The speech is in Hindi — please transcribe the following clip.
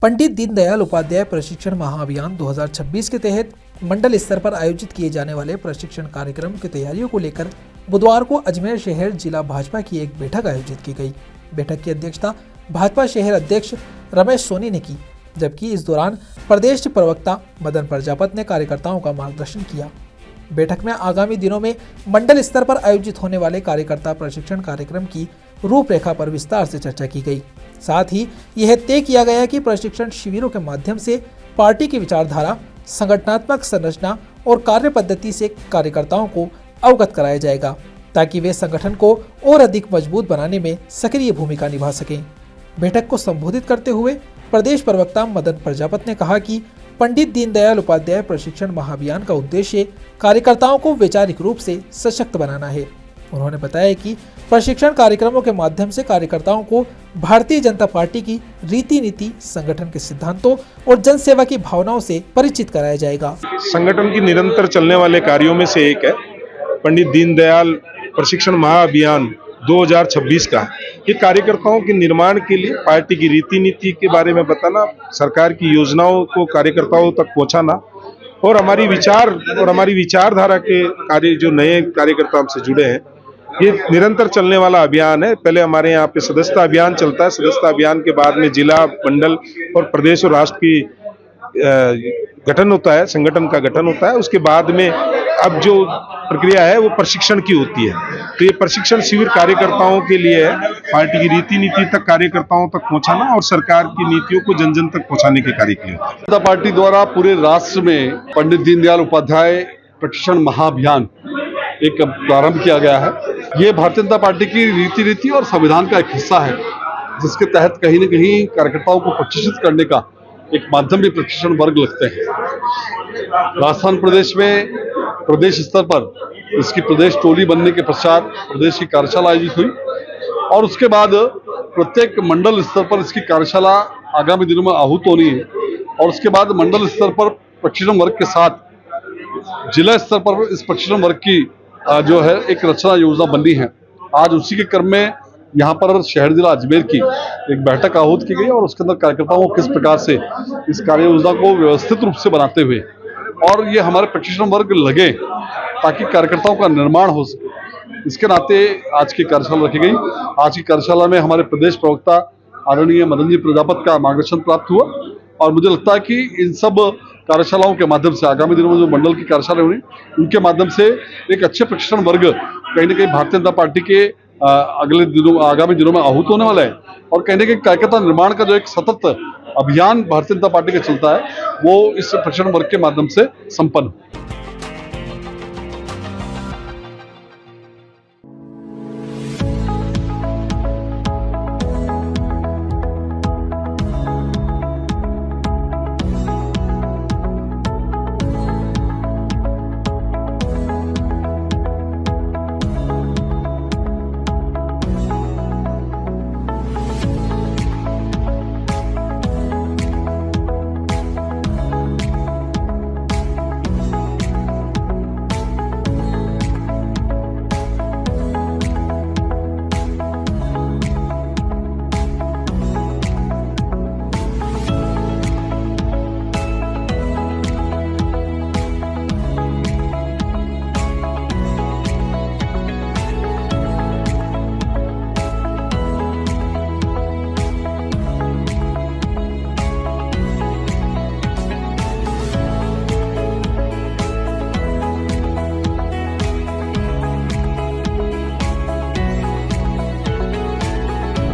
पंडित दीनदयाल उपाध्याय प्रशिक्षण महाअभियान 2026 के तहत मंडल स्तर पर आयोजित किए जाने वाले प्रशिक्षण कार्यक्रम की तैयारियों को लेकर बुधवार को अजमेर शहर जिला भाजपा की एक बैठक आयोजित की गई। बैठक की अध्यक्षता भाजपा शहर अध्यक्ष रमेश सोनी ने की, जबकि इस दौरान प्रदेश प्रवक्ता मदन प्रजापत ने कार्यकर्ताओं का मार्गदर्शन किया। बैठक में आगामी दिनों में मंडल स्तर पर आयोजित होने वाले कार्यकर्ता प्रशिक्षण कार्यक्रम की रूपरेखा पर विस्तार से चर्चा की गई। साथ ही यह तय किया गया कि प्रशिक्षण शिविरों के माध्यम से पार्टी की विचारधारा, संगठनात्मक संरचना और कार्य पद्धति से कार्यकर्ताओं को अवगत कराया जाएगा, ताकि वे संगठन को और अधिक मजबूत बनाने में सक्रिय भूमिका निभा सकें। बैठक को संबोधित करते हुए प्रदेश प्रवक्ता मदन प्रजापत ने कहा कि पंडित दीनदयाल उपाध्याय प्रशिक्षण महाअभियान का उद्देश्य कार्यकर्ताओं को वैचारिक रूप से सशक्त बनाना है। उन्होंने बताया कि प्रशिक्षण कार्यक्रमों के माध्यम से कार्यकर्ताओं को भारतीय जनता पार्टी की रीति नीति, संगठन के सिद्धांतों और जनसेवा की भावनाओं से परिचित कराया जाएगा। संगठन की निरंतर चलने वाले कार्यों में से एक है पंडित दीनदयाल प्रशिक्षण महाअभियान 2026 का। ये कार्यकर्ताओं के निर्माण के लिए पार्टी की रीति नीति के बारे में बताना, सरकार की योजनाओं को कार्यकर्ताओं तक पहुंचाना और हमारी विचारधारा के कार्य जो नए कार्यकर्ता हमसे जुड़े हैं, ये निरंतर चलने वाला अभियान है। पहले हमारे यहाँ पे सदस्यता अभियान चलता है। सदस्यता अभियान के बाद में जिला, मंडल और प्रदेश और राष्ट्र की गठन होता है, संगठन का गठन होता है। उसके बाद में अब जो प्रक्रिया है वो प्रशिक्षण की होती है। तो ये प्रशिक्षण शिविर कार्यकर्ताओं के लिए है, पार्टी की रीति नीति तक कार्यकर्ताओं तक पहुंचाना और सरकार की नीतियों को जन जन तक पहुंचाने के कार्य किए। जनता पार्टी द्वारा पूरे राष्ट्र में पंडित दीनदयाल उपाध्याय प्रशिक्षण महाअभियान एक प्रारंभ किया गया है। ये भारतीय जनता पार्टी की रीति नीति और संविधान का एक हिस्सा है, जिसके तहत कहीं न कहीं कार्यकर्ताओं को प्रशिक्षित करने का एक माध्यम भी प्रशिक्षण वर्ग लगते हैं। राजस्थान प्रदेश में प्रदेश स्तर पर इसकी प्रदेश टोली बनने के पश्चात प्रदेश की कार्यशाला आयोजित हुई और उसके बाद प्रत्येक मंडल स्तर पर इसकी कार्यशाला आगामी दिनों में आहूत होनी है और उसके बाद मंडल स्तर पर प्रशिक्षण वर्ग के साथ जिला स्तर पर इस प्रशिक्षण वर्ग की जो है एक रचना योजना बननी है। आज उसी के क्रम में यहाँ पर शहर जिला अजमेर की एक बैठक आहूत की गई और उसके अंदर कार्यकर्ताओं को किस प्रकार से इस कार्य योजना को व्यवस्थित रूप से बनाते हुए और ये हमारे प्रशिक्षण वर्ग लगे ताकि कार्यकर्ताओं का निर्माण हो सके, इसके नाते आज की कार्यशाला रखी गई। आज की कार्यशाला में हमारे प्रदेश प्रवक्ता आदरणीय मदन जी प्रजापत का मार्गदर्शन प्राप्त हुआ और मुझे लगता है कि इन सब कार्यशालाओं के माध्यम से आगामी दिनों में जो मंडल की कार्यशाला होनी उनके माध्यम से एक अच्छे प्रशिक्षण वर्ग कहीं न कहीं भारतीय जनता पार्टी के आगामी दिनों में आहूत होने वाला है और कहीं न कहीं कार्यकर्ता निर्माण का जो एक सतत अभियान भारतीय जनता पार्टी का चलता है वो इस प्रशिक्षण वर्ग के माध्यम से संपन्न हो।